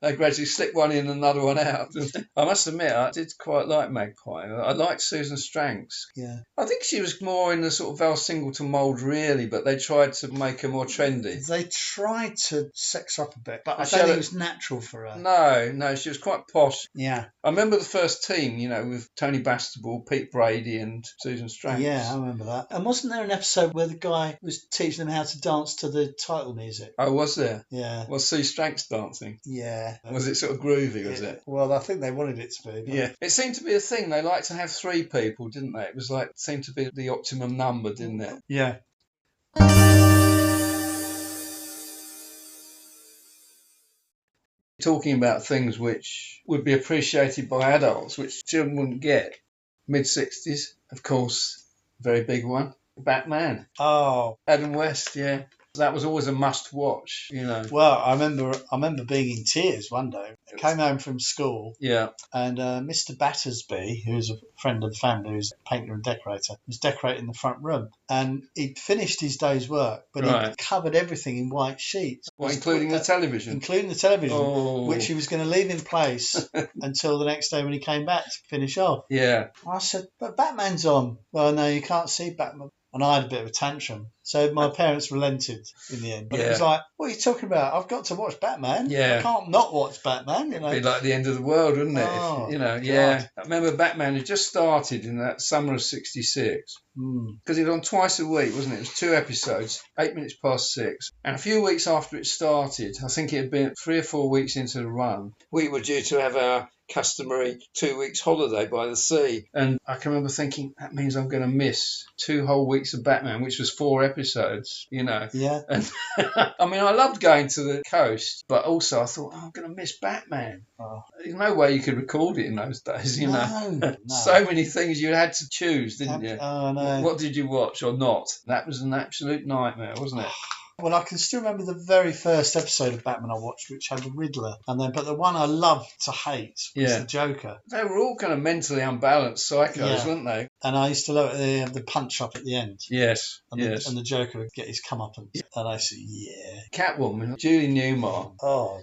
They gradually slip one in and another one out. I must admit, I did quite like Magpie. I liked Susan Stranks. Yeah. I think she was more in the sort of Val Singleton mould, really, but they tried to make her more trendy. They tried to sex her up a bit, but I She don't had think a- it was natural for her. No, she was quite posh. Yeah. I remember the first team, with Tony Bastable, Pete Brady and Susan Stranks. Yeah, I remember that. And wasn't there an episode where the guy was teaching them how to dance to the title music? Oh, was there? Yeah. Was Sue Stranks dancing? Yeah. Was it sort of groovy, was it? Well, I think they wanted it to be. but- Yeah. It seemed to be a thing. They liked to have three people, didn't they? It was like, seemed to be the optimum number, didn't it? Yeah. Talking about things which would be appreciated by adults, which children wouldn't get. Mid-60s, of course, very big one. Batman. Oh, Adam West, yeah. That was always a must-watch, well, I remember being in tears one day. I came home from school Yeah. and Mr. Battersby, who's a friend of the family, who's a painter and decorator, was decorating the front room. And he'd finished his day's work, but Right. he'd covered everything in white sheets. Well, including the television. Including the television, Oh. which he was going to leave in place until the next day when he came back to finish off. Yeah. I said, but Batman's on. Well, no, you can't see Batman. and I had a bit of a tantrum. So my parents relented in the end. But it was Yeah. like, what are you talking about? I've got to watch Batman. Yeah. I can't not watch Batman, you know. It'd be like the end of the world, wouldn't it? Oh, If, you know, God. yeah. I remember Batman had just started in that summer of '66. Because it was on twice a week, wasn't it? It was 2 episodes, 8 minutes past 6. And a few weeks after it started, I think it had been 3 or 4 weeks into the run, we were due to have our customary 2 weeks holiday by the sea. And I can remember thinking, that means I'm going to miss 2 whole weeks of Batman, which was 4 episodes, you know. Yeah. And I mean, I loved going to the coast, but also I thought, I'm going to miss Batman. Oh. There's no way you could record it in those days, you know. No. So many things you had to choose, didn't you? Oh, no. What did you watch or not? That was an absolute nightmare, wasn't it? Well, I can still remember the very first episode of Batman I watched, which had the Riddler, but the one I loved to hate was the Joker. They were all kind of mentally unbalanced psychos, weren't they? And I used to love it. The punch up at the end. Yes, and the Joker would get his comeuppance. Yeah. And I said, yeah. Catwoman, Julie Newmar. Oh.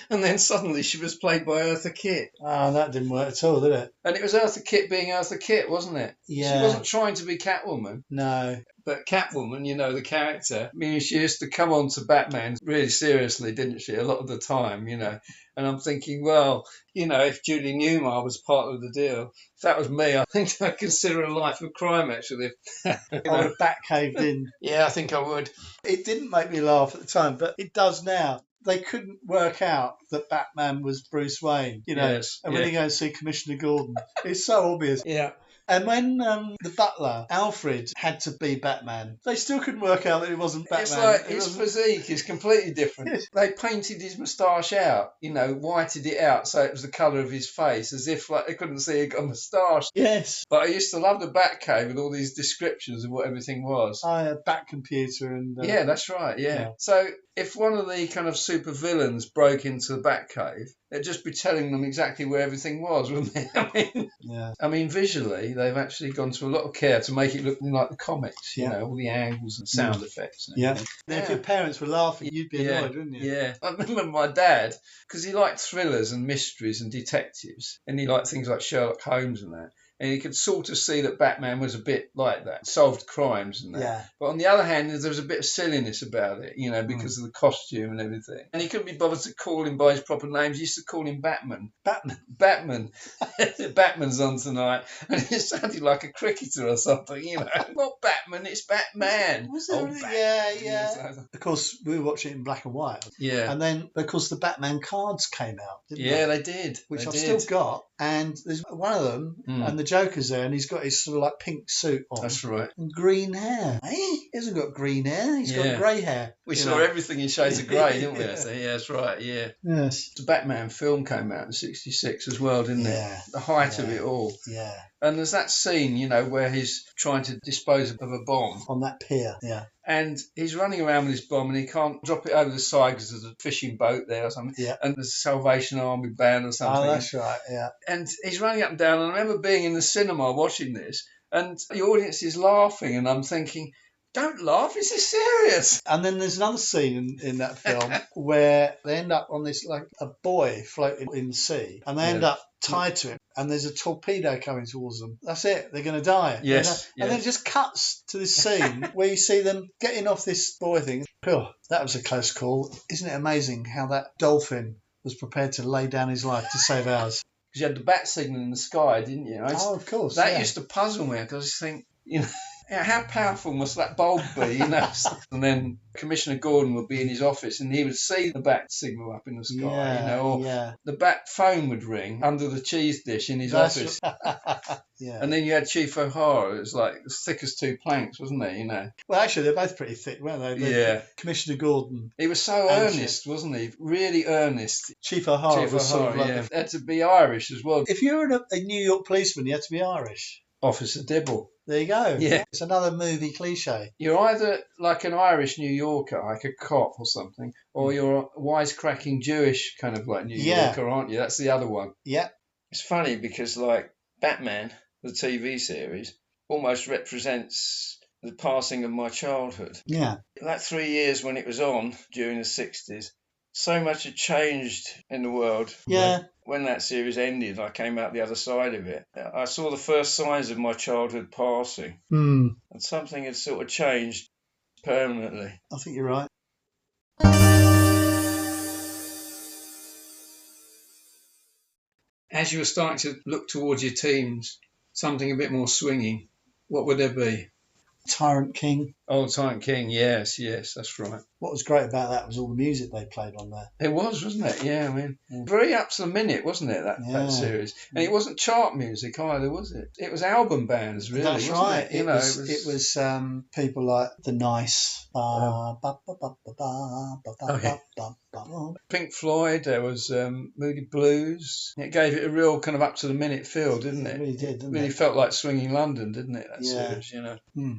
And then suddenly she was played by Eartha Kitt. Oh, that didn't work at all, did it? And it was Eartha Kitt being Eartha Kitt, wasn't it? Yeah. She wasn't trying to be Catwoman. No. But Catwoman, you know, the character, I mean, she used to come on to Batman really seriously, didn't she, a lot of the time, you know. And I'm thinking, well, you know, if Julie Newmar was part of the deal, if that was me, I think I'd consider a life of crime, actually. I would have back-caved in. Yeah, I think I would. It didn't make me laugh at the time, but it does now. They couldn't work out that Batman was Bruce Wayne, you know. Yes, and when you go and see Commissioner Gordon, it's so obvious. Yeah. And when the butler, Alfred, had to be Batman, they still couldn't work out that it wasn't Batman. It's like his physique is completely different. They painted his moustache out, you know, whited it out so it was the colour of his face, as if like they couldn't see he got a moustache. Yes. But I used to love the Batcave with all these descriptions of what everything was. I had a Bat computer and... yeah, that's right, yeah. So if one of the kind of super villains broke into the Batcave, they'd just be telling them exactly where everything was, wouldn't they? I mean, visually, they've actually gone to a lot of care to make it look like the comics, you know, all the angles and sound effects. And Now, if your parents were laughing, you'd be annoyed, wouldn't you? Yeah. I remember my dad, because he liked thrillers and mysteries and detectives, and he liked things like Sherlock Holmes and that. And you could sort of see that Batman was a bit like that, solved crimes and that. Yeah. But on the other hand, there was a bit of silliness about it, you know, because of the costume and everything. And he couldn't be bothered to call him by his proper names. He used to call him Batman. Batman. Batman's on tonight. And it sounded like a cricketer or something, you know. Not Batman, it's Batman. Was there Batman. Yeah. Of course, we were watching it in black and white. Yeah. And then, of course, the Batman cards came out, didn't they? Yeah, they did. Which I've still got. And there's one of them, and the Joker's there, and he's got his sort of like pink suit on. That's right. And green hair. He hasn't got green hair, he's got grey hair. We saw everything in shades of grey, didn't we? Yeah, that's right, yeah. Yes. The Batman film came out in '66 as well, didn't it? The height of it all. Yeah. And there's that scene, you know, where he's trying to dispose of a bomb. On that pier, yeah. And he's running around with his bomb and he can't drop it over the side because there's a fishing boat there or something. Yeah. And there's a Salvation Army band or something. Oh, that's right, yeah. And he's running up and down. And I remember being in the cinema watching this and the audience is laughing and I'm thinking, don't laugh, is this serious? And then there's another scene in that film where they end up on this, like, a buoy floating in the sea. And they end up tied to it. And there's a torpedo coming towards them. That's it. They're going to die. Yes. And then it just cuts to this scene where you see them getting off this buoy thing. Oh, that was a close call. Isn't it amazing how that dolphin was prepared to lay down his life to save ours? Because you had the bat signal in the sky, didn't you? Of course. That used to puzzle me because I think, you know, how powerful must that bulb be, you know? And then Commissioner Gordon would be in his office and he would see the bat signal up in the sky, you know, or the bat phone would ring under the cheese dish in his office. And then you had Chief O'Hara, it was like as thick as 2 planks, wasn't he, you know? Well, actually, they're both pretty thick, weren't they? Commissioner Gordon. He was so earnest, wasn't he? Really earnest. Chief O'Hara was sort of like... Had to be Irish as well. If you were a New York policeman, you had to be Irish. Officer Dibble. There you go. Yeah. It's another movie cliche. You're either like an Irish New Yorker, like a cop or something, or you're a wisecracking Jewish kind of like New Yorker, aren't you? That's the other one. Yeah. It's funny because like Batman, the TV series, almost represents the passing of my childhood. Yeah. That 3 years when it was on during the 60s, so much had changed in the world. Yeah. When that series ended, I came out the other side of it. I saw the first signs of my childhood passing, and something had sort of changed permanently. I think you're right. As you were starting to look towards your teens, something a bit more swinging, what would there be? Tyrant King. Oh, Tyrant King, yes, that's right. What was great about that was all the music they played on there. It was, wasn't it? Yeah, I mean, very up to the minute, wasn't it, that series? And it wasn't chart music either, was it? It was album bands, really, That's wasn't right. it? It was people like The Nice. Pink Floyd, there was Moody Blues. It gave it a real kind of up to the minute feel, didn't it? It really did, didn't it? Really felt like Swinging London, didn't it, that Yeah. series, you know?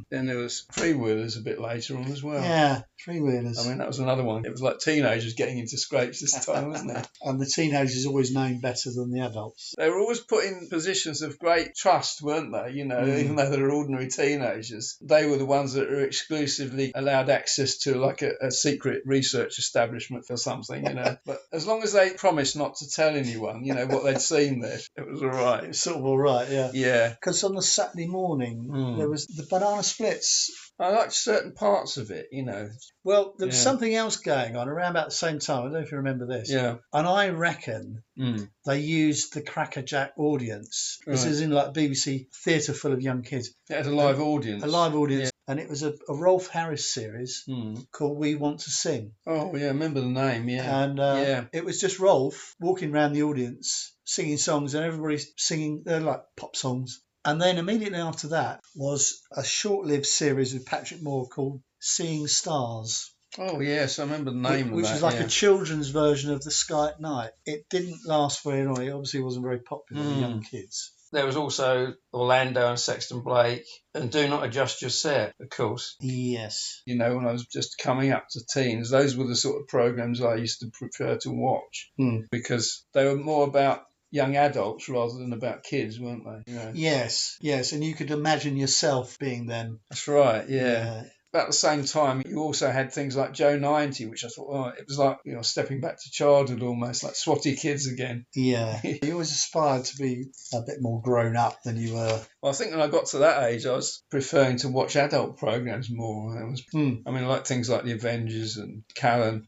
Then there was Freewheelers a bit later on as well. Yeah, Freewheelers. I mean, that was another one. It was like teenagers getting into scrapes this time, wasn't it? And the teenagers always known better than the adults. They were always put in positions of great trust, weren't they? You know, even though they were ordinary teenagers, they were the ones that were exclusively allowed access to like a secret research establishment or something, you know. But as long as they promised not to tell anyone, you know, what they'd seen there, it was all right. It was sort of all right, yeah. Yeah. Because on the Saturday morning, there was the banana splits. I liked certain parts of it, you know. Well, there was something else going on around about the same time. I don't know if you remember this. Yeah. And I reckon they used the Cracker Jack audience. This is in like a BBC theatre full of young kids. It had a live audience. A live audience. Yeah. And it was a Rolf Harris series called We Want to Sing. Oh, yeah, I remember the name, yeah. And it was just Rolf walking around the audience, singing songs, and everybody's singing, they're like pop songs. And then immediately after that was a short-lived series with Patrick Moore called Seeing Stars. Oh, yes, I remember the name of that. Which was like a children's version of The Sky at Night. It didn't last very long. It obviously wasn't very popular with young kids. There was also Orlando and Sexton Blake and Do Not Adjust Your Set, of course. Yes. You know, when I was just coming up to teens, those were the sort of programs I used to prefer to watch because they were more about young adults rather than about kids, weren't they? You know? Yes, and you could imagine yourself being them. That's right, yeah. About the same time, you also had things like Joe 90, which I thought, it was like, you know, stepping back to childhood almost, like swatty kids again. Yeah. You always aspired to be a bit more grown up than you were. Well, I think when I got to that age, I was preferring to watch adult programs more. I mean, I like things like The Avengers and Callan,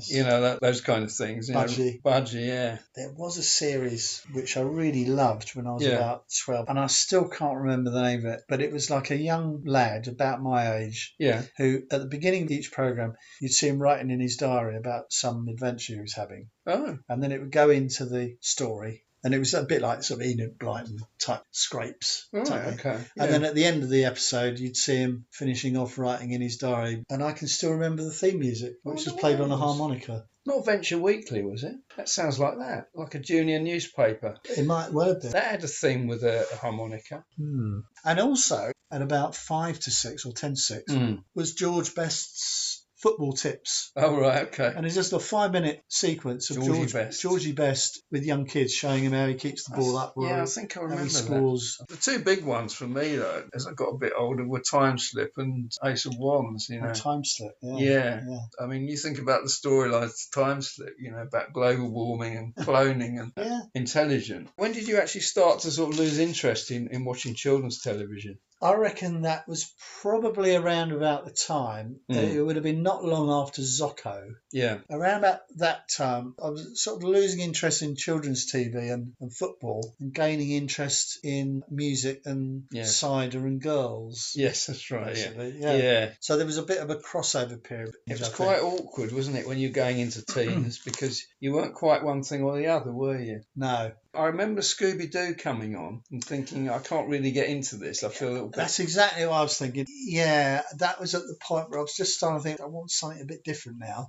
you know, those kind of things. Budgie. Budgie, yeah. There was a series which I really loved when I was about 12, and I still can't remember the name of it, but it was like a young lad about my age. Yeah. Who, at the beginning of each programme, you'd see him writing in his diary about some adventure he was having. Oh. And then it would go into the story. And it was a bit like sort of Enid Blyton type scrapes. Oh, type okay. Yeah. And then at the end of the episode, you'd see him finishing off writing in his diary. And I can still remember the theme music, which was played on a harmonica. Not Venture Weekly, was it? That sounds like that, like a junior newspaper. It might well have been. That had a theme with a harmonica. And also, at about 5 to 6 or 10 to 6, was George Best's football tips. Oh, right, okay. And it's just a 5-minute sequence of Georgie Best with young kids showing him how he keeps the ball up. Yeah, I think I remember scores. That. The two big ones for me, though, as I got a bit older, were Time Slip and Ace of Wands, you know. Oh, Time Slip, yeah. I mean, you think about the storylines of Time Slip, you know, about global warming and cloning and intelligent. When did you actually start to sort of lose interest in watching children's television? I reckon that was probably around about the time. It would have been not long after Zocco. Yeah. Around about that time, I was sort of losing interest in children's TV and football and gaining interest in music and cider and girls. Yes, that's right. Yeah. So there was a bit of a crossover period. It was quite awkward, wasn't it, when you're going into teens because you weren't quite one thing or the other, were you? No. I remember Scooby-Doo coming on and thinking, I can't really get into this. I feel a little bit... That's exactly what I was thinking. Yeah, that was at the point where I was just starting to think, I want something a bit different now.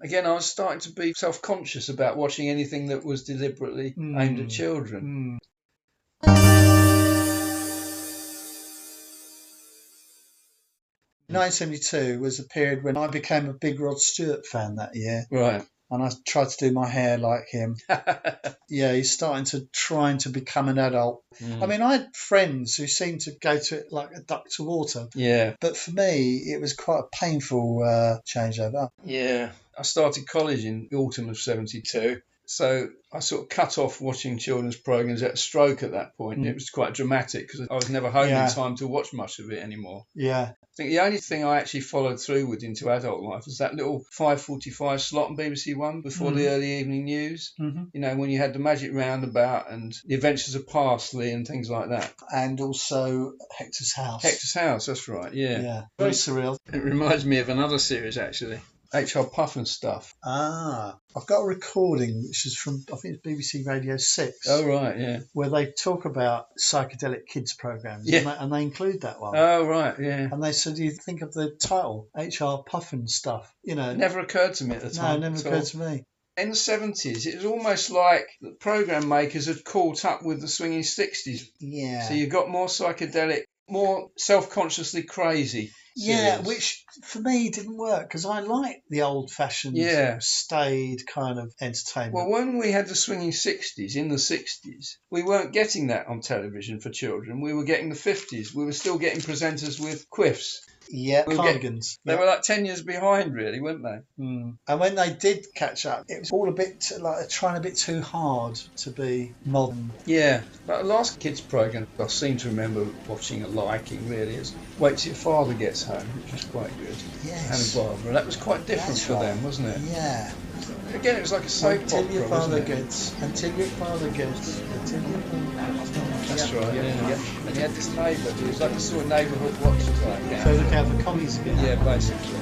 Again, I was starting to be self-conscious about watching anything that was deliberately aimed at children. 1972 was a period when I became a big Rod Stewart fan that year. Right. and I tried to do my hair like him. Yeah, he's trying to become an adult. I mean, I had friends who seemed to go to it like a duck to water. Yeah. But for me, it was quite a painful changeover. Yeah. I started college in the autumn of 72. So I sort of cut off watching children's programmes at a stroke at that point. It was quite dramatic because I was never home in time to watch much of it anymore. Yeah. I think the only thing I actually followed through with into adult life was that little 5:45 slot on BBC One before the early evening news. You know, when you had the Magic Roundabout and the Adventures of Parsley and things like that. And also Hector's House. Hector's House, that's right, yeah. Yeah, very surreal. It reminds me of another series, actually. H.R. Puff and Stuff. Ah, I've got a recording which is from, I think it's BBC Radio 6. Oh, right, yeah. Where they talk about psychedelic kids programs. Yeah. And they include that one. Oh, right, yeah. And they said, you think of the title, H.R. Puff and Stuff. You know. It never occurred to me at the time. No, it never occurred to me. In the 70s, it was almost like the programme makers had caught up with the swinging 60s. Yeah. So you got more psychedelic, more self-consciously crazy. Yeah, series. which for me didn't work because I like the old-fashioned, staid kind of entertainment. Well, when we had the swinging 60s, in the 60s, we weren't getting that on television for children. We were getting the 50s. We were still getting presenters with quiffs. Yeah, cardigans. They were like 10 years behind, really, weren't they? And when they did catch up, it was all a bit like trying a bit too hard to be modern. Yeah, but the last kids' programme I seem to remember watching and liking, really, is Wait Till Your Father Gets Home, which was quite good. Yes. And Barbara. That was quite different for them, wasn't it? Yeah. Again, it was like a soap opera, Until your father gets. That's right, yeah. And he had this neighbour, it was like a sort of neighbourhood watch type. So look out for commies again. Yeah, basically.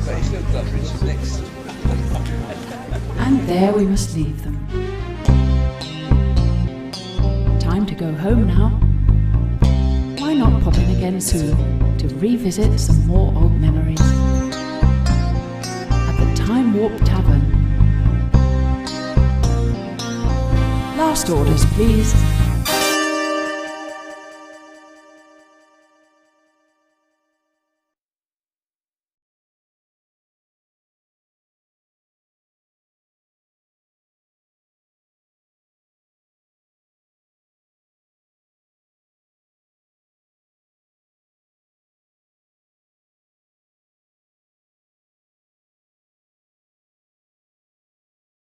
But he still does Richard Nixon. And there we must leave them. Time to go home now. Why not pop in again soon to revisit some more old memories? At the Time Warp Tavern. Last orders, please.